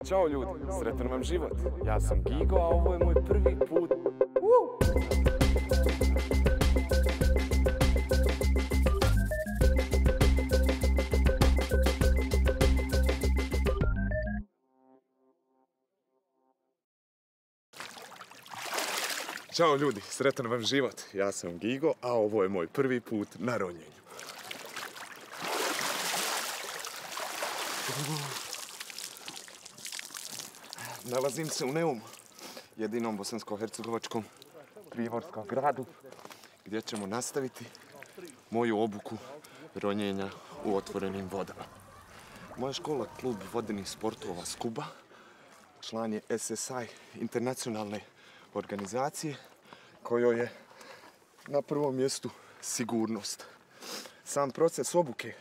Ćao ljudi, sretan vam život. Ja sam Gigo, a ovo je moj prvi put. Ćao ljudi, sretan vam život. Ja sam Gigo, a ovo je moj prvi put na ronjenju. Nalazim se u Neumu, jedinom bosansko-hercegovačkom primorskom gradu, gdje ćemo nastaviti moju obuku ronjenja u otvorenim vodama. Moja škola, klub vodenih sportova Skuba, član je SSI internacionalne organizacije, kojoj je na prvom mjestu sigurnost. Sam proces obuke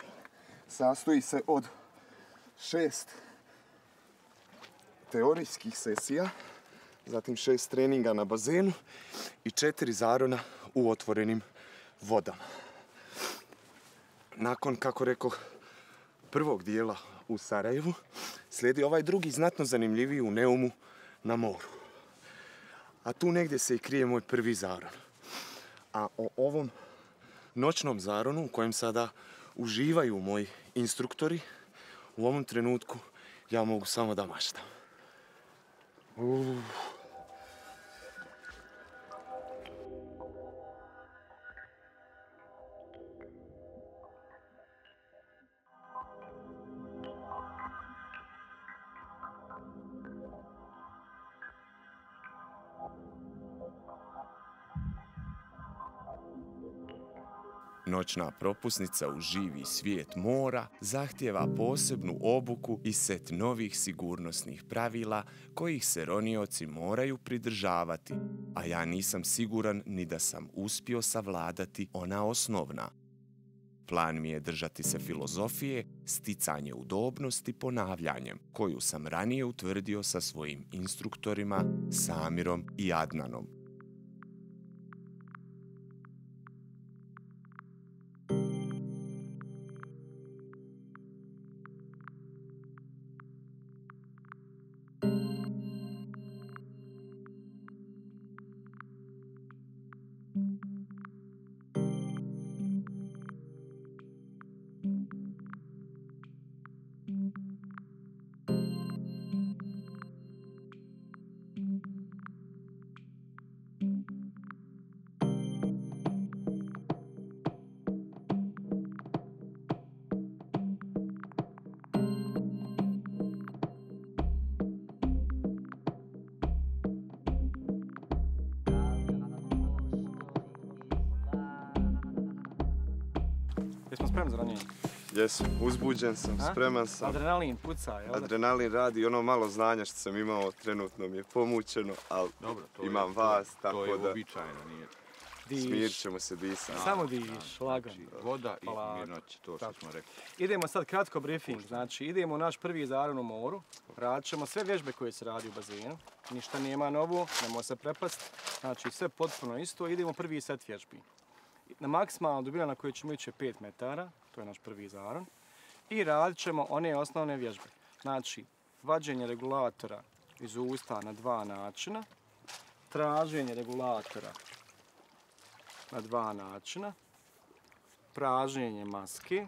sastoji se od 6 teorijskih sesija, zatim 6 treninga na bazenu i 4 zarona u otvorenim vodama. Nakon, kako rekoh, prvog dijela u Sarajevu, slijedi ovaj drugi znatno zanimljiviji u Neumu na moru. A tu negdje se i krije moj prvi zaron. A o ovom noćnom zaronu u kojem sada uživaju moji instruktori, u ovom trenutku ja mogu samo da maštam. Noćna propusnica u živi svijet mora zahtijeva posebnu obuku i set novih sigurnosnih pravila kojih se ronioci moraju pridržavati, a ja nisam siguran ni da sam uspio savladati ona osnovna. Plan mi je držati se filozofije, sticanje udobnosti ponavljanjem, koju sam ranije utvrdio sa svojim instruktorima Samirom i Adnanom. Jesmo spremni za ranjenje? Jesam, uzbuđen sam, spreman sam. Adrenalin puca, jel da? Adrenalin radi i ono malo znanja što sam imao trenutno mi je pomućeno, ali imam vas, tako da... To je uobičajeno, nije... Smirit ćemo se disati. Samo diš, lagano. Voda i mirnoća, to što smo rekli. Idemo sad kratko briefing, znači idemo u naš prvi zaron u moru, radit ćemo sve vježbe koje se radi u bazenu, ništa nema novo, nemoj se prepast, znači sve potpuno isto, idemo prvi set vježbi. Na maksimalna dubina na kojoj ćemo ići je 5 metara, to je naš prvi zaron, i radit ćemo one osnovne vježbe. Znači, vađenje regulatora iz usta na 2 načina, traženje regulatora na 2 načina, pražnjenje maske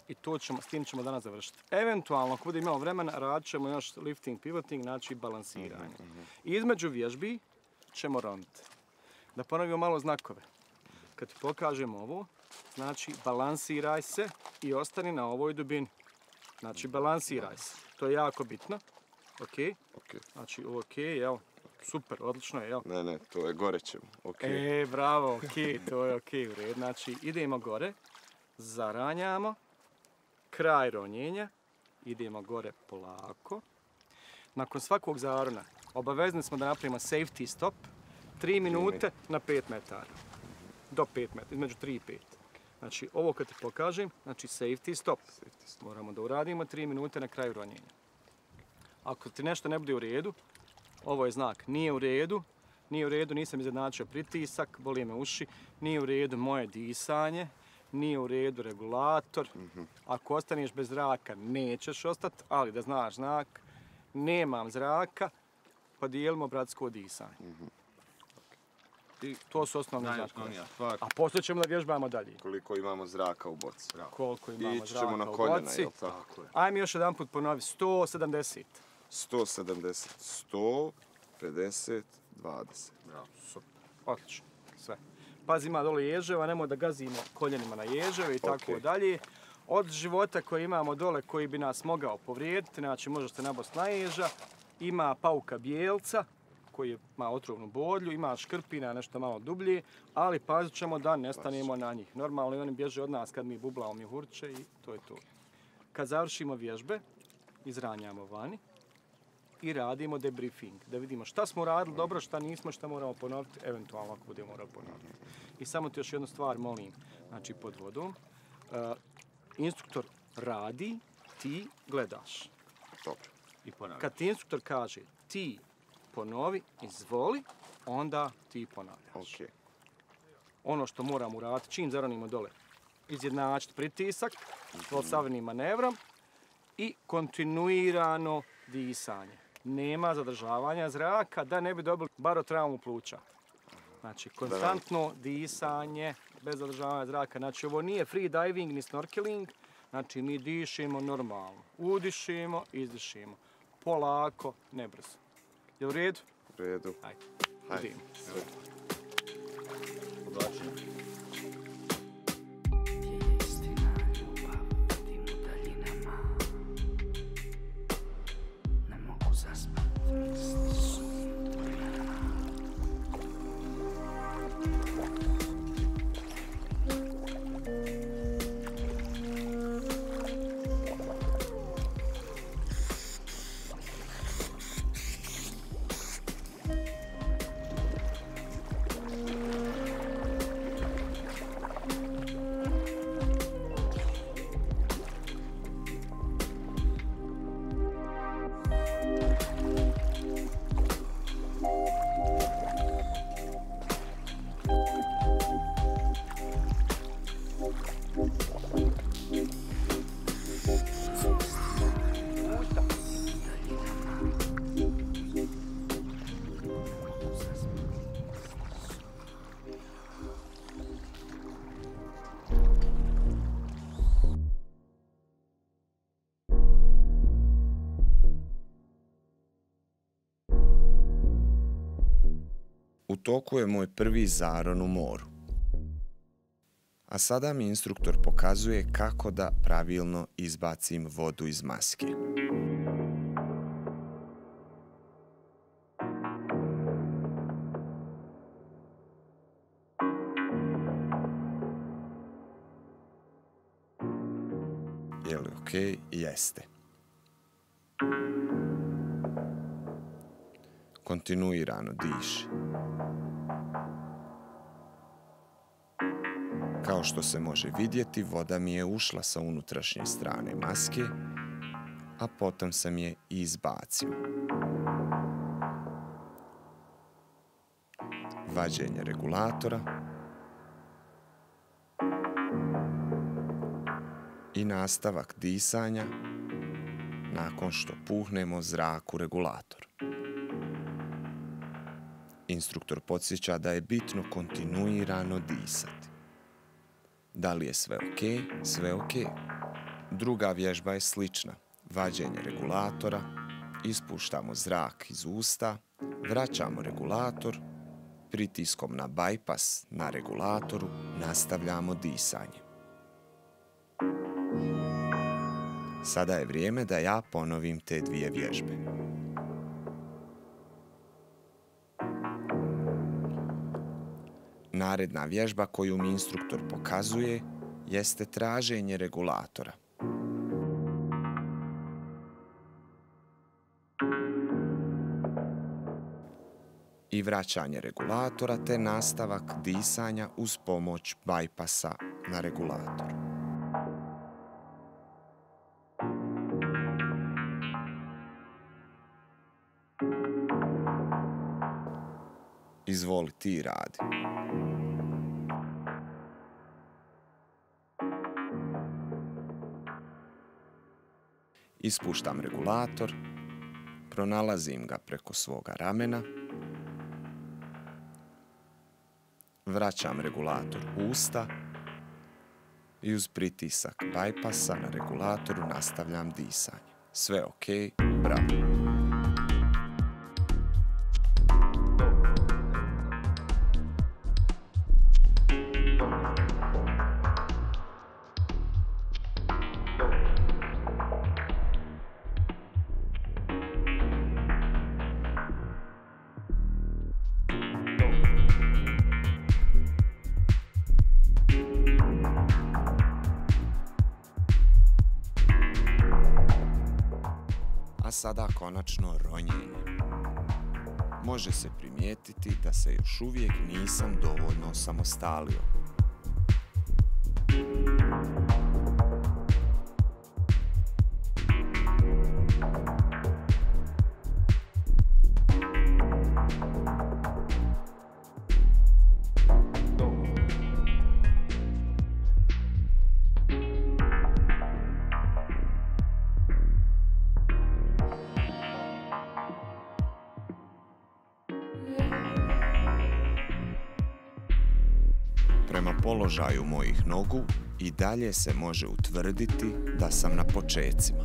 i s tim ćemo danas završiti. Eventualno, ako bude imalo vremena, radit ćemo još lifting, pivoting, znači balansiranje. I između vježbi ćemo roniti. Da ponovimo malo znakove. Kad ti pokažem ovo, znači balansiraj se i ostani na ovoj dubini. Znači balansiraj se. To je jako bitno. Ok? Znači ok, jel? Super, odlično je, jel? Ne, to je gore ćemo. Ok. Bravo, ok, to je ok u redu. Znači idemo gore, zaranjamo, kraj ronjenja, idemo gore polako. Nakon svakog zarona obavezni smo da napravimo safety stop, 3 minute na 5 metara. Do 5 metara, između 3 i 5. Znači, ovo kad ti pokažem, znači safety stop. Moramo da uradimo 3 minute na kraju ronjenja. Ako ti nešto ne bude u redu, ovo je znak, nije u redu, nisam izjednačio pritisak, boli me uši, nije u redu moje disanje, nije u redu regulator. Ako ostaneš bez zraka, nećeš ostati, ali da znaš znak, nemam zraka, pa dijelimo bratsko disanje. I to su osnovne Najosnovnija stvar. A poslije ćemo da vježbamo dalje. Koliko imamo zraka u boci. Koliko imamo Ići ćemo zraka na u koljena, boci. jel tako? Ajme još jedan put ponovi, 170. 170, 100, 50, 20. Bravo. Odlično, sve. Pazi, ima dole ježeva, nemoj da gazimo koljenima na ježeve i tako dalje. Od života koji imamo dole koji bi nas mogao povrijediti, znači možete nabost na ježa, ima pauka bijelca koji ima otrovnu bodlju, ima škrpina nešto malo dublje, ali pazit ćemo da ne stanemo na njih. Normalno i oni bježe od nas kad mi bublamo mjehurče i to je to. Kad završimo vježbe, izranjamo vani i radimo debriefing, da vidimo šta smo radili dobro, šta nismo, šta moramo ponoviti, eventualno ako budemo morali ponoviti. I samo ti još jednu stvar molim, znači pod vodom, instruktor radi, ti gledaš. Dobro. I ponavljam. Kad ti instruktor kaže ti ponovi, izvoli, onda ti ponavljaš. Ok. Ono što moramo uraditi, čim zaronimo dole, izjednačiti pritisak, savremenim manevrom i kontinuirano disanje. Nema zadržavanja zraka da ne bi dobili barotraumu pluća. Znači, konstantno disanje bez zadržavanja zraka. Znači, ovo nije free diving ni snorkeling. Znači, mi dišemo normalno. Udišemo, izdišemo. Polako, ne brzo. Je u redu? U redu. Hajde. Hajde. Idemo. Odlačimo. U toku je moj prvi zaron u moru. A sada mi instruktor pokazuje kako da pravilno izbacim vodu iz maske. Je li okej? Jeste. Kontinuirano diši. Kao što se može vidjeti, voda mi je ušla sa unutrašnje strane maske, a potom sam je izbacio. Vađenje regulatora i nastavak disanja nakon što puhnemo zrak u regulator. Instruktor podsjeća da je bitno kontinuirano disati. Da li je sve ok? Sve ok. Druga vježba je slična. Vađenje regulatora, ispuštamo zrak iz usta, vraćamo regulator, pritiskom na bypass na regulatoru nastavljamo disanje. Sada je vrijeme da ja ponovim te dvije vježbe. Naredna vježba koju mi instruktor pokazuje jeste traženje regulatora. I vraćanje regulatora te nastavak disanja uz pomoć bypassa na regulator. Izvoli ti radi. Ispuštam regulator, Pronalazim ga preko svoga ramena. Vraćam regulator usta i uz pritisak bajpasa na regulatoru nastavljam disanje. Sve ok, bravo. Sada konačno ronjenje. Može se primijetiti da se još uvijek nisam dovoljno osamostalio. Prema položaju mojih nogu i dalje se može utvrditi da sam na počecima.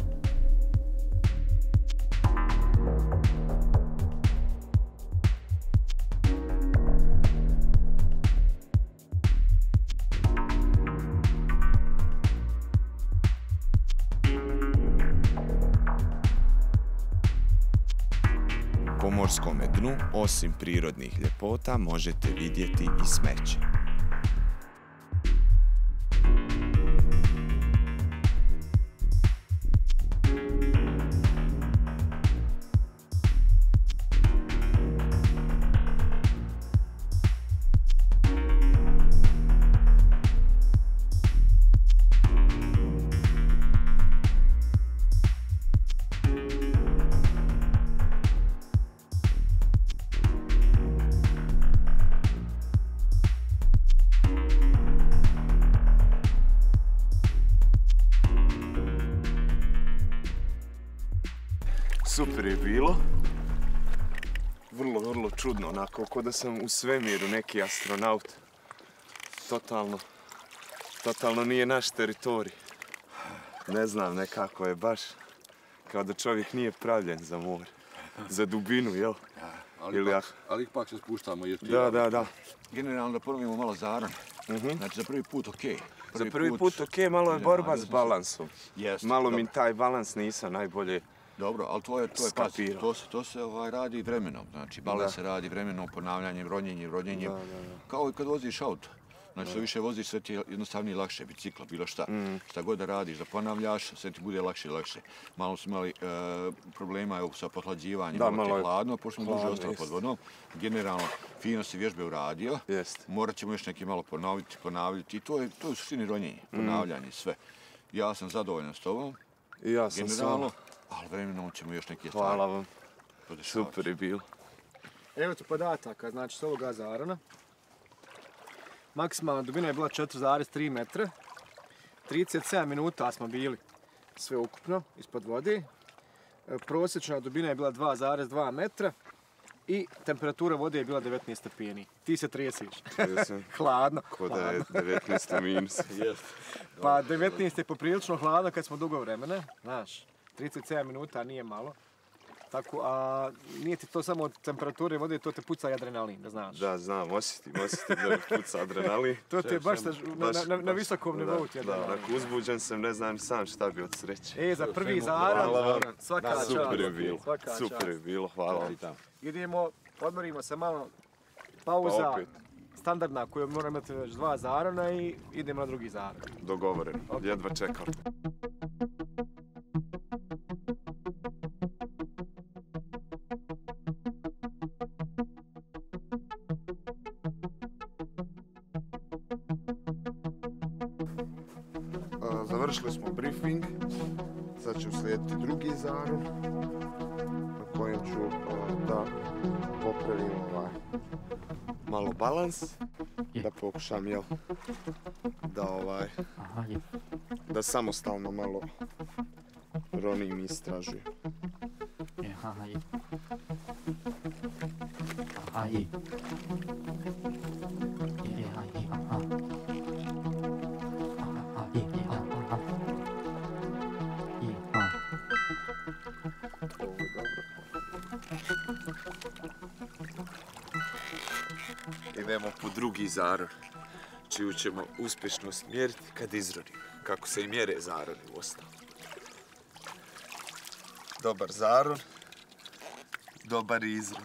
Po morskome dnu, osim prirodnih ljepota, možete vidjeti i smeće. Super je bilo. Vrlo čudno, onako, ko da sam u svemiru neki astronaut. Totalno nije naš teritorij. Ne znam, nekako je baš kao da čovjek nije pravljen za more. Za dubinu, jel? Ali ipak se spuštamo. Da. Generalno da ponovimo malo zaron. Znači za prvi put ok. Za prvi put ok, malo je borba s balansom. Malo mi taj balans nisam najbolje. Dobro, ali to se radi vremenom. Znači, balans se radi vremenom, ponavljanjem, ronjenjem. Kao i kad voziš auto. Znači, što više voziš, sve ti je jednostavnije i lakše, bicikla, bilo šta. Šta god da radiš, da ponavljaš, sve ti bude lakše i lakše. Malo smo imali problema sa pothlađivanjem, malo ti je hladno, pošto smo duže ostali pod vodom. Generalno, fino si vježbe uradio, morat ćemo još neki malo ponavljati. I to je u suštini ronjenje, ponavljanje, sve. Ja sam zadovoljan s tobom. I ja sam generalno, ali vremenom ćemo još neke stvari. Hvala vam. Super je bilo. Evo ti podataka, znači s ovoga zarana. Maksimalna dubina je bila 4,3 metra. 37 minuta smo bili sve ukupno ispod vode. Prosječna dubina je bila 2,2 metra. I temperatura vode je bila 19 stepeni. Ti se tresiš. Hladno. Ko da je 19 minus. Pa 19 je poprilično hladno kad smo dugo vremena. Znaš, 37 minuta nije malo. Tako, a nije ti to samo od temperature vode, to te puca i adrenalin, da znaš. Da, znam, osjetim da mi puca adrenalin. To ti je baš na visokom nivou. Da, ako uzbuđen sam, ne znam sam šta bi od sreće. Za prvi zaran, svaka čast. Super je bilo, hvala. Idemo, odmorimo se malo, pauza standardna koju moramo imati već 2 zarana i idemo na drugi zaran. Dogovoreno, jedva čekam. Završili smo briefing, sad će uslijediti drugi zaron na kojem ću da popravim malo balans, da pokušam da samostalno malo ronim i istražujem. Idemo po drugi zarod, čiju ćemo uspješnost mjeriti kad izrodimo, kako se i mjere zarodi u ostalom. Dobar zarod, dobar izrod.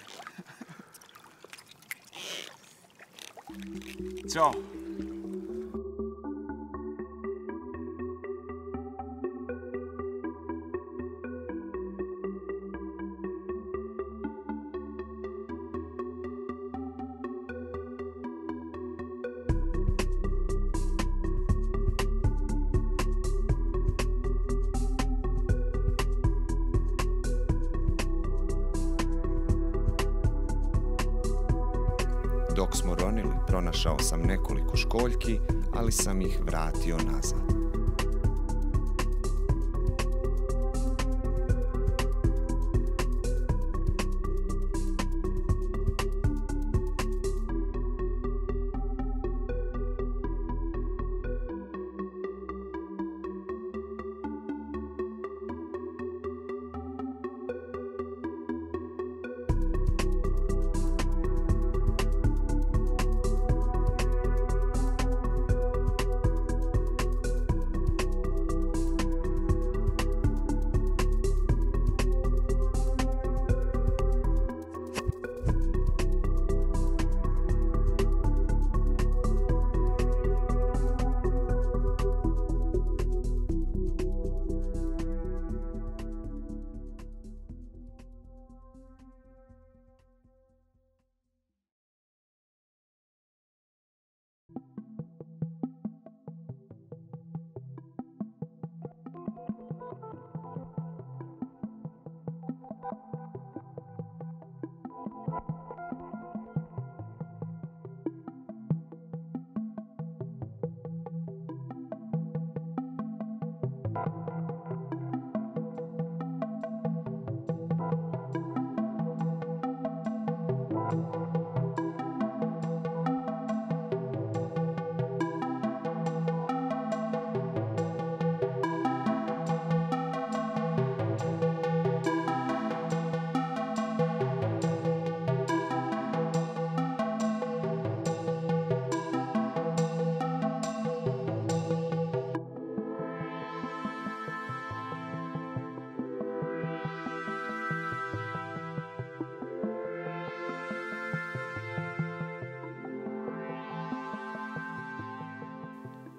Ćao! Dok smo ronili, pronašao sam nekoliko školjki, ali sam ih vratio nazad.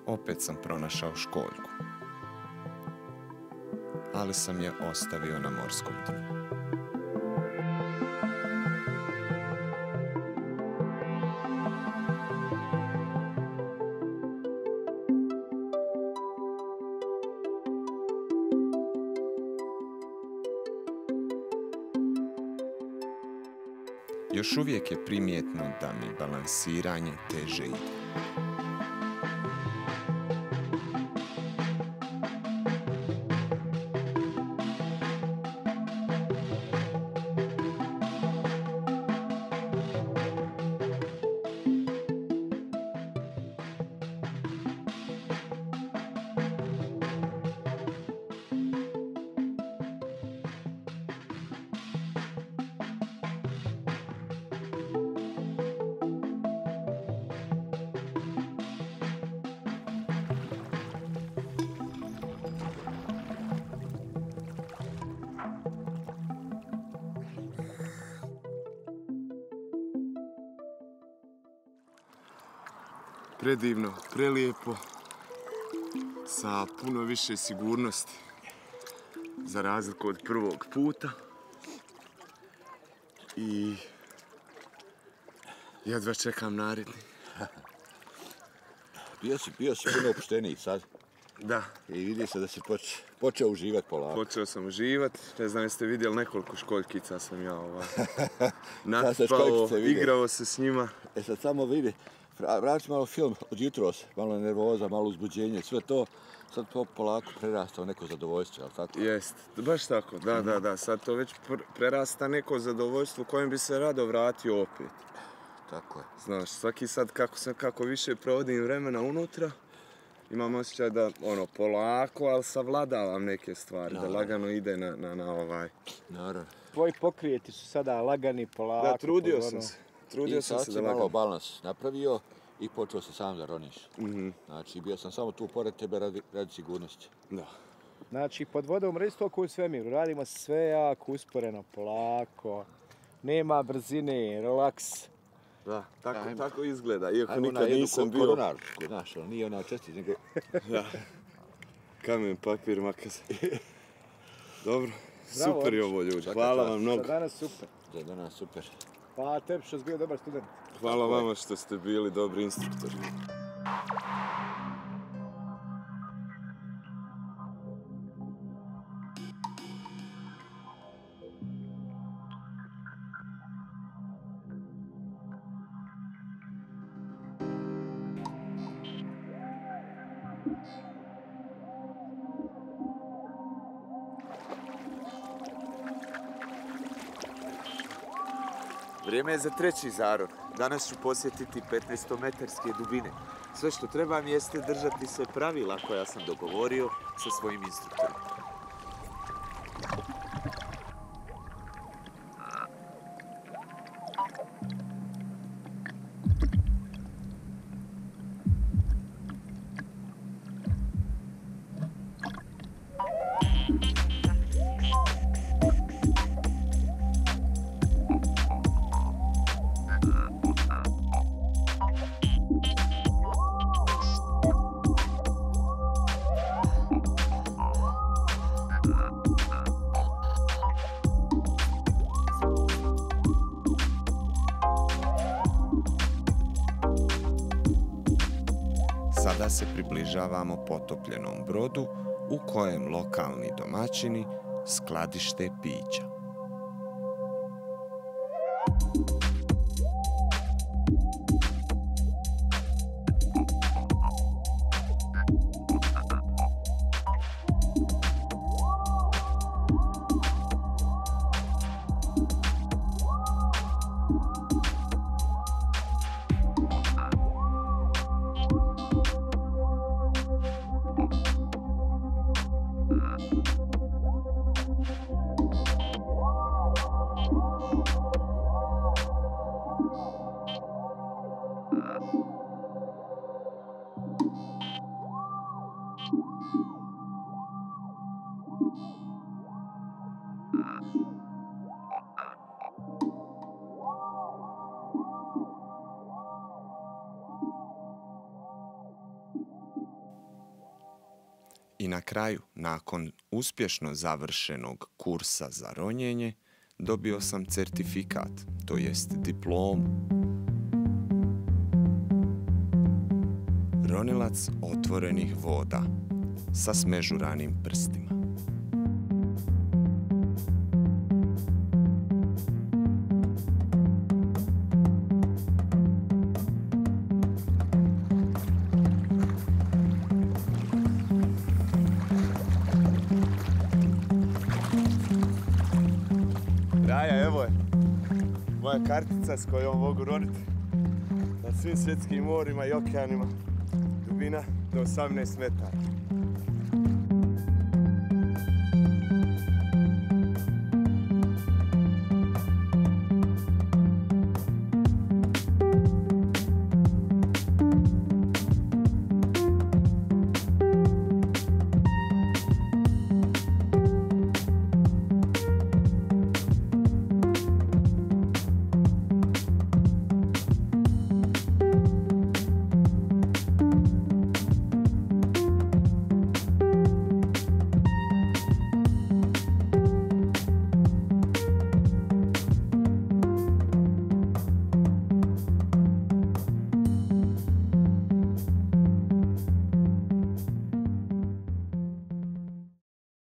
Opet sam pronašao školjku, ali sam je ostavio na morskom dnu. Još uvijek je primjetno da mi balansiranje teže ide. Predivno, prelijepo, sa puno više sigurnosti, za razliku od prvog puta. I jedva čekam naredni. Bio si puno opušteniji sad. Da. I vidi se da si počeo uživati polako. Počeo sam uživati. Ne znam, jeste vidjeli nekoliko školjkica sam ja natpao, igrao se s njima. Sad samo vidi, vrati malo film od jutros, malo nervoza, malo uzbuđenje, sve to. Sad to polako prerasta u neko zadovoljstvo, jel' tako? Jest, baš tako, da. Sad to već prerasta neko zadovoljstvo kojem bi se rado vratio opet. Tako je. Znaš, svaki sad kako više provodim vremena unutra, imam osjećaj da, polako, ali savladavam neke stvari, da lagano ide na ovaj... Naravno. Tvoji pokrijeti su sada lagani, polako. Da, trudio sam se I sad si malo balans napravio i počeo se sam da roniš. Znači, bio sam samo tu pored tebe radi sigurnosti. Da. Znači, pod vodom isto oko u svemiru. Radimo sve jako usporeno, polako. Nema brzine, relaks. Da, tako izgleda. Iako nikad nisam bio... Koronar, znaš, nije ona čestic, nego... Da. Kamen, papir, makaz. Dobro, super je ovo, ljudi. Hvala vam mnogo. Za danas super. Super. Pa tebi što si bio dobar student. Hvala vama što ste bili dobri instruktori. Vrijeme je za treći zaron. Danas ću posjetiti 15-metarske dubine. Sve što trebam jeste držati se pravila koja sam dogovorio sa svojim instruktorom. Sada se približavamo potopljenom brodu u kojem lokalni domaćini skladište pića. I na kraju, nakon uspješno završenog kursa za ronjenje, dobio sam certifikat, to jest diplomu. Ronilac otvorenih voda sa smežuranim prstima. Raja, evo je moja kartica s kojom mogu roniti na svim svjetskim morima i okeanima, dubina do 18 metara.